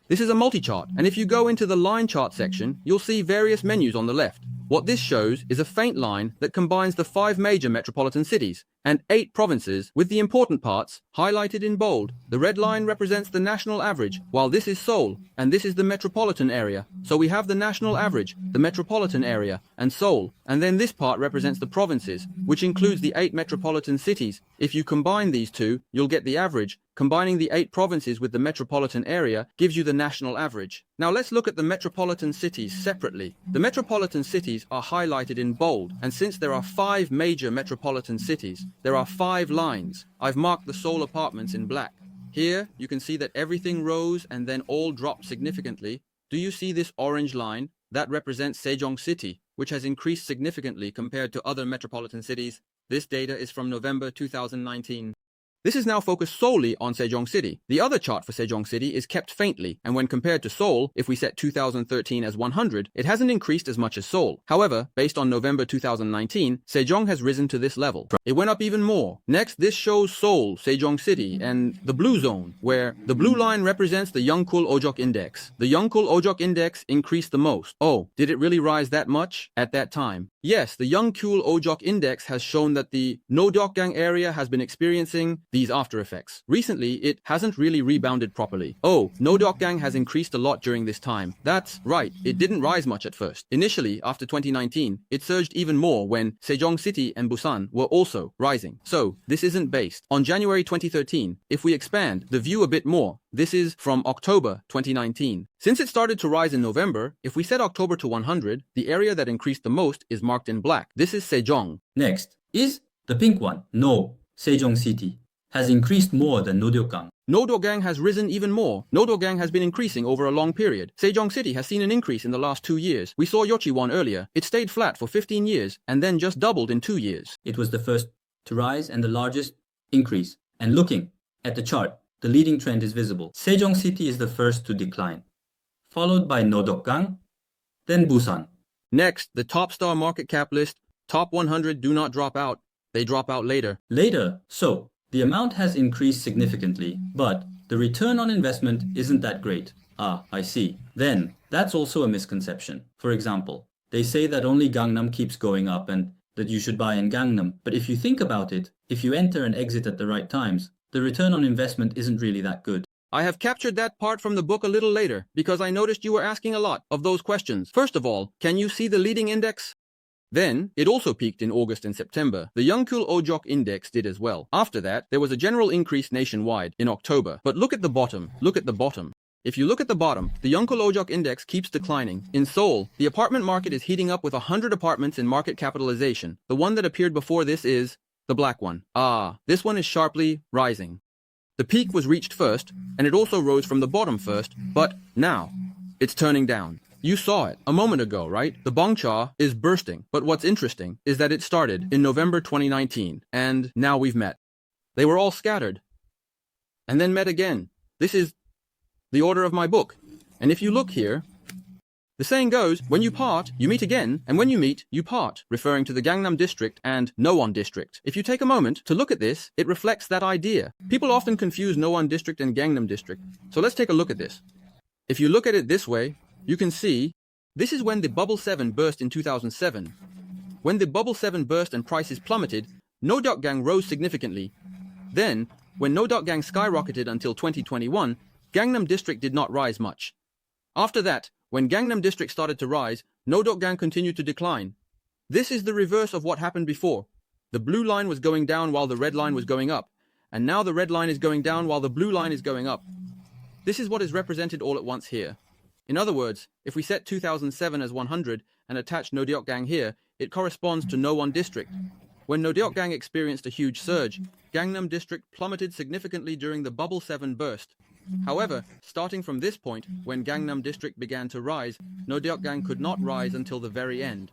This is a multi-chart, and if you go into the line chart section, you'll see various menus on the left. What this shows is a faint line that combines the 5 major metropolitan cities and 8 provinces, with the important parts highlighted in bold. The red line represents the national average, while this is Seoul, and this is the metropolitan area. So we have the national average, the metropolitan area, and Seoul, and then this part represents the provinces, which includes the 8 metropolitan cities. If you combine these two, you'll get the average. Combining the 8 provinces with the metropolitan area gives you the national average. Now let's look at the metropolitan cities separately. The metropolitan cities are highlighted in bold, and since there are 5 major metropolitan cities, there are 5 lines. I've marked the Seoul apartments in black. Here, you can see that everything rose and then all dropped significantly. Do you see this orange line? That represents Sejong City, which has increased significantly compared to other metropolitan cities. This data is from November 2019. This is now focused solely on Sejong City. The other chart for Sejong City is kept faintly, and when compared to Seoul, if we set 2013 as 100, it hasn't increased as much as Seoul. However, based on November 2019, Sejong has risen to this level. It went up even more. Next, this shows Seoul, Sejong City, and the blue zone, where the blue line represents the Youngkul Ojok Index. The Youngkul Ojok Index increased the most. Oh, did it really rise that much at that time? Yes, the Youngkul Ojok Index has shown that the Nodokgang area has been experiencing these after effects. Recently, it hasn't really rebounded properly. Oh, Nodokgang has increased a lot during this time. That's right, it didn't rise much at first. Initially, after 2019, it surged even more when Sejong City and Busan were also rising. So, this isn't based on January 2013. If we expand the view a bit more, this is from October 2019. Since it started to rise in November, if we set October to 100, the area that increased the most is marked in black. This is Sejong. Next is the pink one. No, Sejong City has increased more than Nodokgang. Nodokgang has risen even more. Nodokgang has been increasing over a long period. Sejong City has seen an increase in the last 2 years. We saw Yeocheon earlier. It stayed flat for 15 years and then just doubled in 2 years. It was the first to rise and the largest increase. And looking at the chart, the leading trend is visible. Sejong City is the first to decline, followed by Nodokgang, then Busan. Next, the top star market cap list. Top 100 do not drop out. They drop out later. So the amount has increased significantly, but the return on investment isn't that great. Ah, I see. Then, that's also a misconception. For example, they say that only Gangnam keeps going up and that you should buy in Gangnam. But if you think about it, if you enter and exit at the right times, the return on investment isn't really that good. I have captured that part from the book a little later because I noticed you were asking a lot of those questions. First of all, can you see the leading index? Then, it also peaked in August and September. The Youngkul Ojok Index did as well. After that, there was a general increase nationwide in October. But look at the bottom. Look at the bottom. If you look at the bottom, the Youngkul Ojok Index keeps declining. In Seoul, the apartment market is heating up with 100 apartments in market capitalization. The one that appeared before this is the black one. Ah, this one is sharply rising. The peak was reached first, and it also rose from the bottom first, but now it's turning down. You saw it a moment ago, right? The Bongcha is bursting, but what's interesting is that it started in November 2019, and now we've met. They were all scattered, and then met again. This is the order of my book, and if you look here, the saying goes, when you part, you meet again, and when you meet, you part, referring to the Gangnam district and Nowon district. If you take a moment to look at this, it reflects that idea. People often confuse Nowon district and Gangnam district, so let's take a look at this. If you look at it this way, you can see this is when the Bubble 7 burst in 2007. When the Bubble 7 burst and prices plummeted, Nodokgang rose significantly. Then, when Nodokgang skyrocketed until 2021, Gangnam district did not rise much. After that, when Gangnam district started to rise, Nodokgang continued to decline. This is the reverse of what happened before. The blue line was going down while the red line was going up, and now the red line is going down while the blue line is going up. This is what is represented all at once here. In other words, if we set 2007 as 100 and attach Nodokgang here, it corresponds to Nowon district. When Nodokgang experienced a huge surge, Gangnam district plummeted significantly during the Bubble 7 burst. However, starting from this point, when Gangnam district began to rise, Nodokgang could not rise until the very end.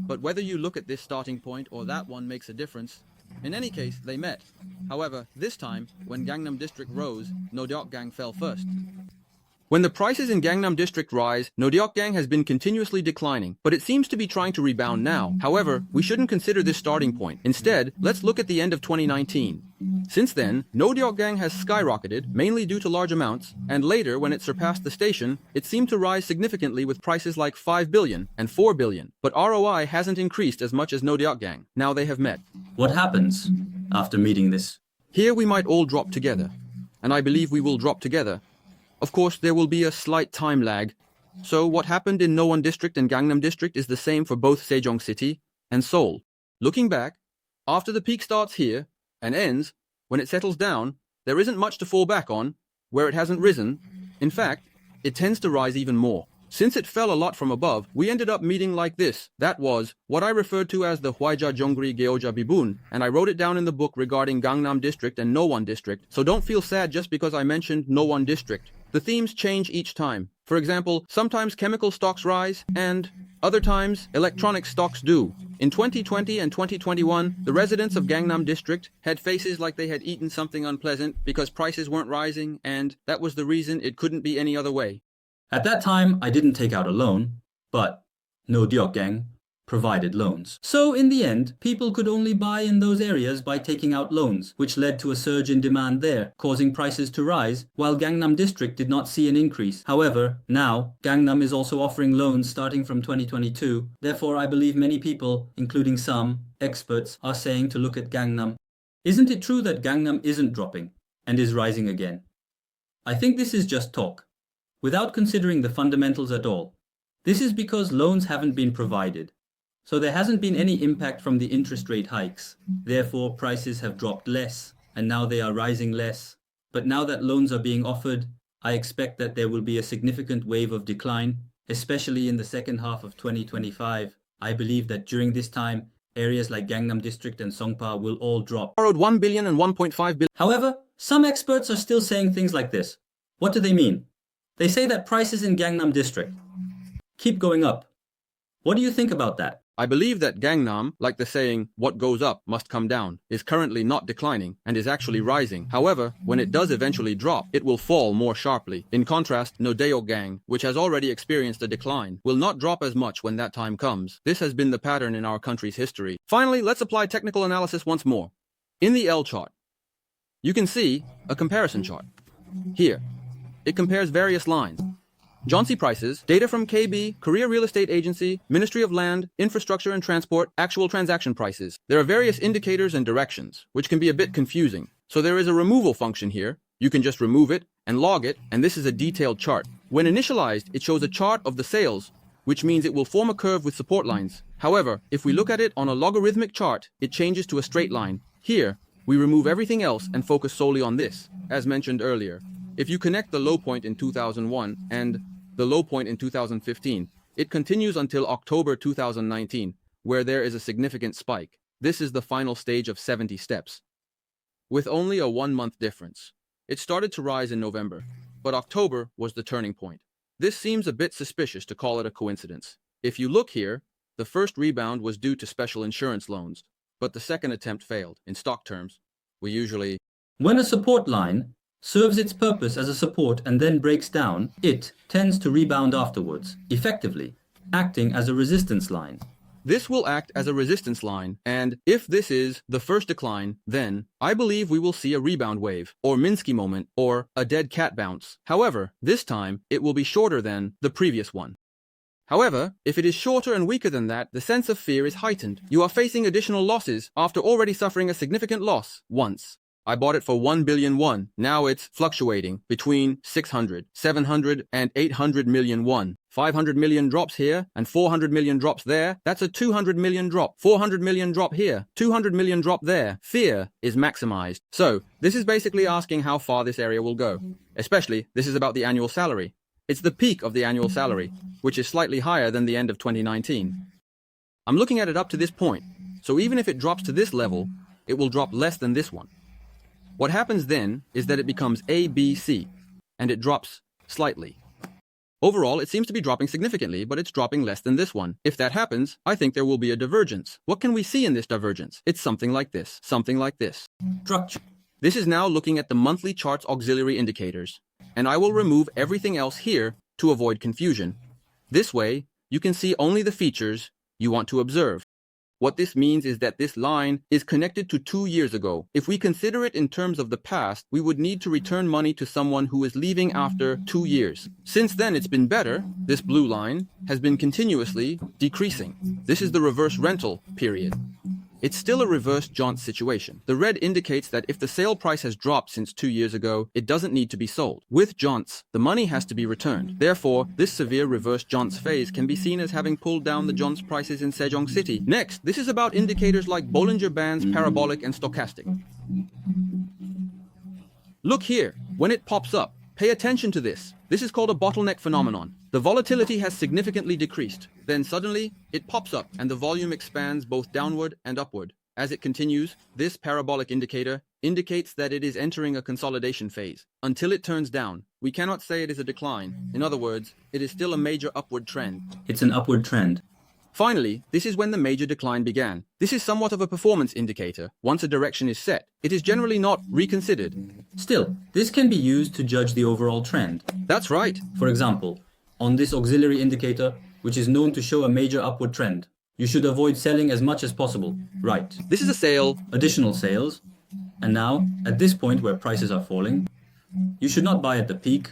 But whether you look at this starting point or that one makes a difference. In any case, they met. However, this time, when Gangnam district rose, Nodokgang fell first. When the prices in Gangnam District rise, Nodeokgang has been continuously declining, but it seems to be trying to rebound now. However, we shouldn't consider this starting point. Instead, let's look at the end of 2019. Since then, Nodeokgang has skyrocketed, mainly due to large amounts, and later, when it surpassed the station, it seemed to rise significantly with prices like 5 billion and 4 billion. But ROI hasn't increased as much as Nodeokgang. Now they have met. What happens after meeting this? Here we might all drop together, and I believe we will drop together. Of course, there will be a slight time lag. So what happened in Nowon District and Gangnam District is the same for both Sejong City and Seoul. Looking back, after the peak starts here and ends, when it settles down, there isn't much to fall back on where it hasn't risen. In fact, it tends to rise even more. Since it fell a lot from above, we ended up meeting like this. That was what I referred to as the Hwaija Jongri Geoja Bibun, and I wrote it down in the book regarding Gangnam District and Nowon District, so don't feel sad just because I mentioned Nowon District. The themes change each time. For example, sometimes chemical stocks rise, and other times, electronic stocks do. In 2020 and 2021, the residents of Gangnam District had faces like they had eaten something unpleasant because prices weren't rising, and that was the reason it couldn't be any other way. At that time, I didn't take out a loan, but Nodeokgang provided loans. So in the end, people could only buy in those areas by taking out loans, which led to a surge in demand there, causing prices to rise, while Gangnam District did not see an increase. However, now, Gangnam is also offering loans starting from 2022. Therefore, I believe many people, including some experts, are saying to look at Gangnam. Isn't it true that Gangnam isn't dropping and is rising again? I think this is just talk, without considering the fundamentals at all. This is because loans haven't been provided. So there hasn't been any impact from the interest rate hikes. Therefore, prices have dropped less, and now they are rising less. But now that loans are being offered, I expect that there will be a significant wave of decline, especially in the second half of 2025. I believe that during this time, areas like Gangnam District and Songpa will all drop. Borrowed 1 billion and 1.5 billion. However, some experts are still saying things like this. What do they mean? They say that prices in Gangnam District keep going up. What do you think about that? I believe that Gangnam, like the saying, what goes up must come down, is currently not declining and is actually rising. However, when it does eventually drop, it will fall more sharply. In contrast, Nodeokgang, which has already experienced a decline, will not drop as much when that time comes. This has been the pattern in our country's history. Finally, let's apply technical analysis once more. In the L chart, you can see a comparison chart. Here, it compares various lines. Jhansi prices, data from KB, Korea Real Estate Agency, Ministry of Land, Infrastructure and Transport, actual transaction prices. There are various indicators and directions, which can be a bit confusing. So there is a removal function here. You can just remove it and log it, and this is a detailed chart. When initialized, it shows a chart of the sales, which means it will form a curve with support lines. However, if we look at it on a logarithmic chart, it changes to a straight line. Here, we remove everything else and focus solely on this, as mentioned earlier. If you connect the low point in 2001 and the low point in 2015, it continues until October 2019, where there is a significant spike. This is the final stage of 70 steps, with only a 1-month difference. It started to rise in November, but October was the turning point. This seems a bit suspicious to call it a coincidence. If you look here, the first rebound was due to special insurance loans, but the second attempt failed. In stock terms, we usually... When a support line serves its purpose as a support and then breaks down, it tends to rebound afterwards, effectively acting as a resistance line. This will act as a resistance line, and if this is the first decline, then I believe we will see a rebound wave, or Minsky moment, or a dead cat bounce. However, this time, it will be shorter than the previous one. However, if it is shorter and weaker than that, the sense of fear is heightened. You are facing additional losses after already suffering a significant loss once. I bought it for 1 billion won. Now it's fluctuating between 600, 700, and 800 million won. 500 million drops here and 400 million drops there. That's a 200 million drop. 400 million drop here. 200 million drop there. Fear is maximized. So, this is basically asking how far this area will go. Especially, this is about the annual salary. It's the peak of the annual salary, which is slightly higher than the end of 2019. I'm looking at it up to this point. So even if it drops to this level, it will drop less than this one. What happens then is that it becomes A, B, C, and it drops slightly. Overall, it seems to be dropping significantly, but it's dropping less than this one. If that happens, I think there will be a divergence. What can we see in this divergence? It's something like this. Something like this. Structure. This is now looking at the monthly chart's auxiliary indicators. and I will remove everything else here to avoid confusion. This way, you can see only the features you want to observe. What this means is that this line is connected to 2 years ago. If we consider it in terms of the past, we would need to return money to someone who is leaving after 2 years. Since then, it's been better. This blue line has been continuously decreasing. This is the reverse rental period. It's still a reverse jaunt situation. The red indicates that if the sale price has dropped since 2 years ago, it doesn't need to be sold. With jaunts, the money has to be returned. Therefore, this severe reverse jaunts phase can be seen as having pulled down the jaunts prices in Sejong City. Next, this is about indicators like Bollinger Bands, parabolic, and stochastic. Look here. When it pops up, pay attention to this. This is called a bottleneck phenomenon. The volatility has significantly decreased. Then suddenly, it pops up and the volume expands both downward and upward. As it continues, this parabolic indicator indicates that it is entering a consolidation phase. Until it turns down, we cannot say it is a decline. In other words, it is still a major upward trend. It's an upward trend. Finally, this is when the major decline began. This is somewhat of a performance indicator. Once a direction is set, it is generally not reconsidered. Still, this can be used to judge the overall trend. That's right. For example, on this auxiliary indicator, which is known to show a major upward trend, you should avoid selling as much as possible. Right. This is a sale. Additional sales. And now, at this point where prices are falling, you should not buy at the peak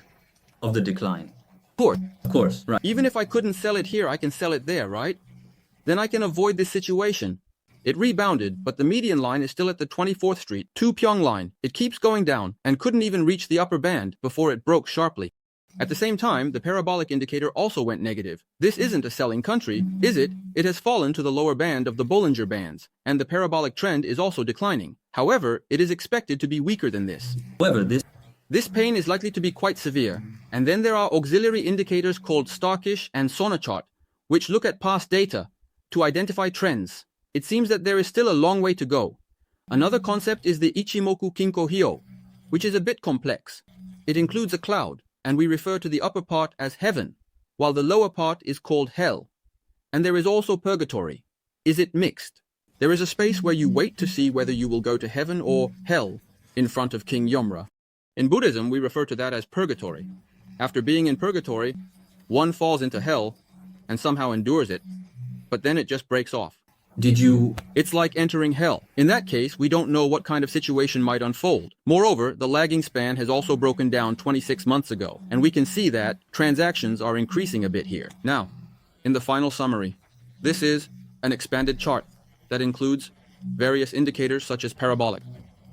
of the decline. Of course, right. Even if I couldn't sell it here, I can sell it there, right? Then I can avoid this situation. It rebounded, but the median line is still at the 24th Street, 2 Pyong line. It keeps going down and couldn't even reach the upper band before it broke sharply. At the same time, the parabolic indicator also went negative. This isn't a selling country, is it? It has fallen to the lower band of the Bollinger Bands, and the parabolic trend is also declining. However, it is expected to be weaker than this. This pain is likely to be quite severe. And then there are auxiliary indicators called Starkish and Sonachart, which look at past data to identify trends. It seems that there is still a long way to go. Another concept is the Ichimoku Kinko Hyo, which is a bit complex. It includes a cloud, and we refer to the upper part as heaven, while the lower part is called hell. And there is also purgatory. Is it mixed? There is a space where you wait to see whether you will go to heaven or hell in front of King Yomra. In Buddhism, we refer to that as purgatory. After being in purgatory, one falls into hell and somehow endures it, but then it just breaks off. It's like entering hell. In that case, we don't know what kind of situation might unfold. Moreover, the lagging span has also broken down 26 months ago, and we can see that transactions are increasing a bit here. Now, in the final summary, this is an expanded chart that includes various indicators such as parabolic,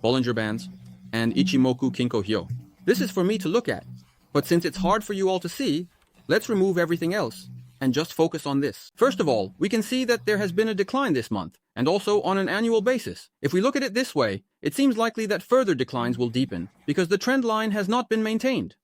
Bollinger Bands, and Ichimoku Kinko Hyo. This is for me to look at, but since it's hard for you all to see, let's remove everything else and just focus on this. First of all, we can see that there has been a decline this month, and also on an annual basis. If we look at it this way, it seems likely that further declines will deepen, because the trend line has not been maintained.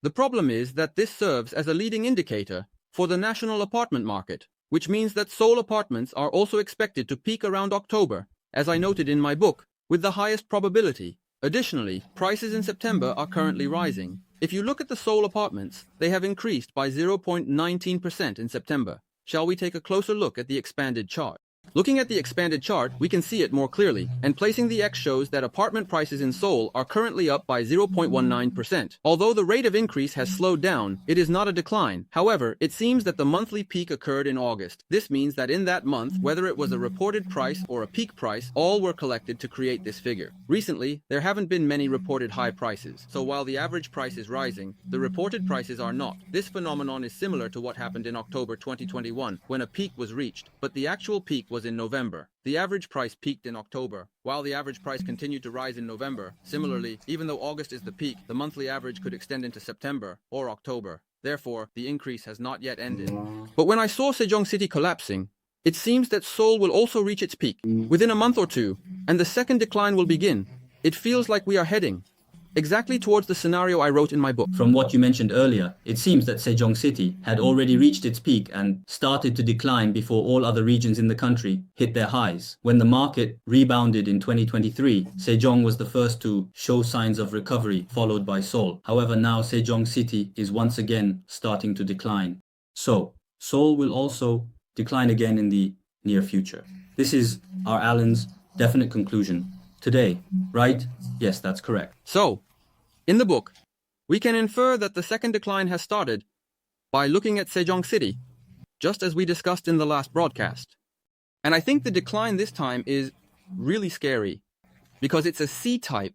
The problem is that this serves as a leading indicator for the national apartment market, which means that Seoul apartments are also expected to peak around October, as I noted in my book, with the highest probability. Additionally, prices in September are currently rising. If you look at the Seoul apartments, they have increased by 0.19% in September. Shall we take a closer look at the expanded chart? Looking at the expanded chart, we can see it more clearly, and placing the X shows that apartment prices in Seoul are currently up by 0.19%. Although the rate of increase has slowed down, it is not a decline. However, it seems that the monthly peak occurred in August. This means that in that month, whether it was a reported price or a peak price, all were collected to create this figure. Recently, there haven't been many reported high prices, so while the average price is rising, the reported prices are not. This phenomenon is similar to what happened in October 2021, when a peak was reached, but the actual peak was in November. The average price peaked in October, while the average price continued to rise in November. Similarly, even though August is the peak, the monthly average could extend into September or October. Therefore, the increase has not yet ended. But when I saw Sejong City collapsing, it seems that Seoul will also reach its peak within a month or two, and the second decline will begin. It feels like we are heading exactly towards the scenario I wrote in my book. From what you mentioned earlier, it seems that Sejong City had already reached its peak and started to decline before all other regions in the country hit their highs. When the market rebounded in 2023, Sejong was the first to show signs of recovery, followed by Seoul. However, now Sejong City is once again starting to decline. So, Seoul will also decline again in the near future. This is our Alan's definite conclusion. Today, right? Yes, that's correct. So, in the book, We can infer that the second decline has started by looking at Sejong City, just as we discussed in the last broadcast. And I think the decline this time is really scary because it's a C-type.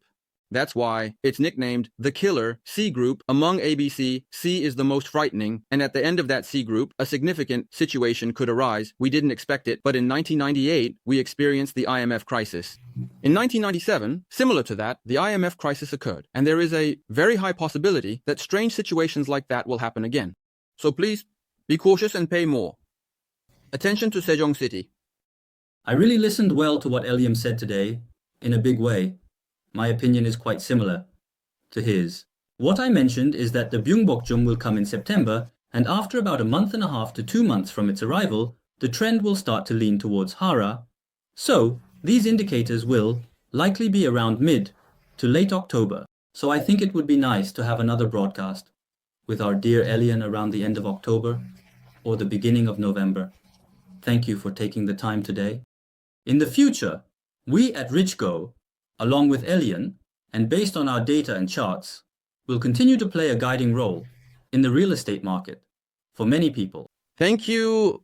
That's why it's nicknamed the killer C group. Among ABC, C is the most frightening, and at the end of that C group, a significant situation could arise. We didn't expect it, but in 1998, we experienced the IMF crisis. In 1997, similar to that, the IMF crisis occurred, and there is a very high possibility that strange situations like that will happen again. So please, be cautious and pay more attention to Sejong City. I really listened well to what Elliott said today, in a big way. My opinion is quite similar to his. What I mentioned is that the Byungbokjum will come in September, and after about a month and a half to 2 months from its arrival, the trend will start to lean towards Hara. So, these indicators will likely be around mid to late October. So I think it would be nice to have another broadcast with our dear Elliott around the end of October or the beginning of November. Thank you for taking the time today. In the future, we at Richgo, along with Elliott, and based on our data and charts, will continue to play a guiding role in the real estate market for many people. Thank you